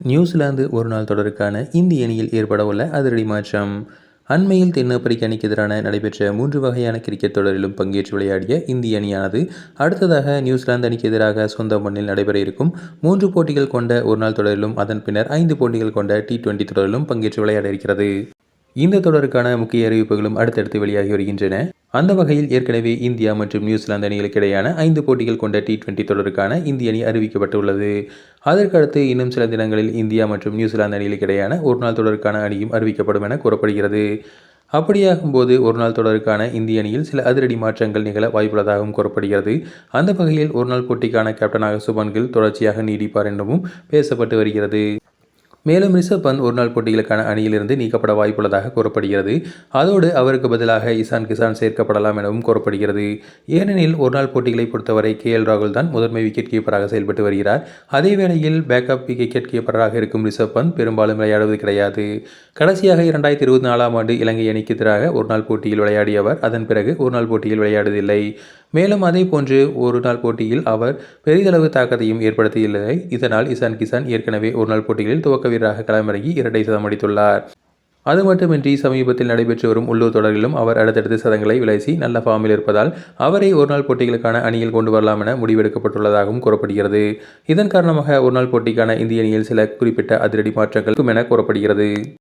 New Zealand ஒருநாள் தொடருக்கான இந்திய அணியில் ஏற்படவுள்ள அதிரடி மாற்றம். அண்மையில் தென்னாப்பிரிக்க அணிக்கு எதிரான நடைபெற்ற 3 வகையான கிரிக்கெட் தொடரிலும் பங்கேற்று விளையாடிய இந்திய அணியானது அடுத்ததாக நியூசிலாந்து அணிக்கு எதிராக சொந்த மண்ணில் நடைபெற இருக்கும் 3 போட்டிகள் கொண்ட ஒருநாள் தொடரிலும் அதன் பின்னர் 5 போட்டிகள் கொண்ட T20 தொடரிலும் பங்கேற்று விளையாட இருக்கிறது. இந்த தொடருக்கான முக்கிய அறிவிப்புகளும் அடுத்தடுத்து வெளியாகி வருகின்றன. அந்த வகையில் ஏற்கனவே இந்தியா மற்றும் நியூசிலாந்து அணிகளுக்கு இடையான 5 போட்டிகள் கொண்ட T20 தொடருக்கான இந்திய அணி அறிவிக்கப்பட்டுள்ளது. அதற்கடுத்து இன்னும் சில தினங்களில் இந்தியா மற்றும் நியூசிலாந்து அணிகளுக்கு இடையான ஒருநாள் தொடருக்கான அணியும் அறிவிக்கப்படும் என கூறப்படுகிறது. அப்படியாகும்போது ஒருநாள் தொடருக்கான இந்திய அணியில் சில அதிரடி மாற்றங்கள் நிகழ வாய்ப்புள்ளதாகவும் கூறப்படுகிறது. அந்த வகையில் ஒருநாள் போட்டிக்கான கேப்டனாக சுப்மன் கில் தொடர்ச்சியாக நீடிப்பார் எனவும் பேசப்பட்டு வருகிறது. மேலும் ரிஷப் பந்த் ஒருநாள் போட்டிகளுக்கான அணியிலிருந்து நீக்கப்பட வாய்ப்புள்ளதாக கூறப்படுகிறது. அதோடு அவருக்கு பதிலாக இசான் கிசான் சேர்க்கப்படலாம் எனவும் கூறப்படுகிறது. ஏனெனில் ஒருநாள் போட்டிகளை பொறுத்தவரை KL ராகுல் தான் முதன்மை விக்கெட் கீப்பராக செயல்பட்டு வருகிறார். அதேவேளையில் பேக்கப் விக்கெட் கீப்பராக இருக்கும் ரிஷப் பந்த் பெரும்பாலும் விளையாடுவது கிடையாது. கடைசியாக 2024ஆம் ஆண்டு இலங்கை அணிக்கு எதிராக ஒருநாள் போட்டியில் விளையாடியவர் அதன் பிறகு ஒருநாள் போட்டியில் விளையாடுவதில்லை. மேலும் அதே போன்று ஒருநாள் போட்டியில் அவர் பெரிதளவு தாக்கத்தையும் ஏற்படுத்தியுள்ளது. இதனால் இசான் கிசான் ஏற்கனவே ஒருநாள் போட்டிகளில் துவக்க வீரராக களமிறங்கி 2 சதம் அடித்துள்ளார். அது மட்டுமின்றி சமீபத்தில் நடைபெற்று வரும் உள்ளூர் தொடரிலும் அவர் அடுத்தடுத்து சதங்களை விளைசி நல்ல ஃபார்மில் இருப்பதால் அவரை ஒருநாள் போட்டிகளுக்கான அணியில் கொண்டு வரலாம் என முடிவெடுக்கப்பட்டுள்ளதாகவும் கூறப்படுகிறது. இதன் காரணமாக ஒருநாள் போட்டிக்கான இந்திய அணியில் சில குறிப்பிட்ட அதிரடி மாற்றங்கள் இருக்கும் என கூறப்படுகிறது.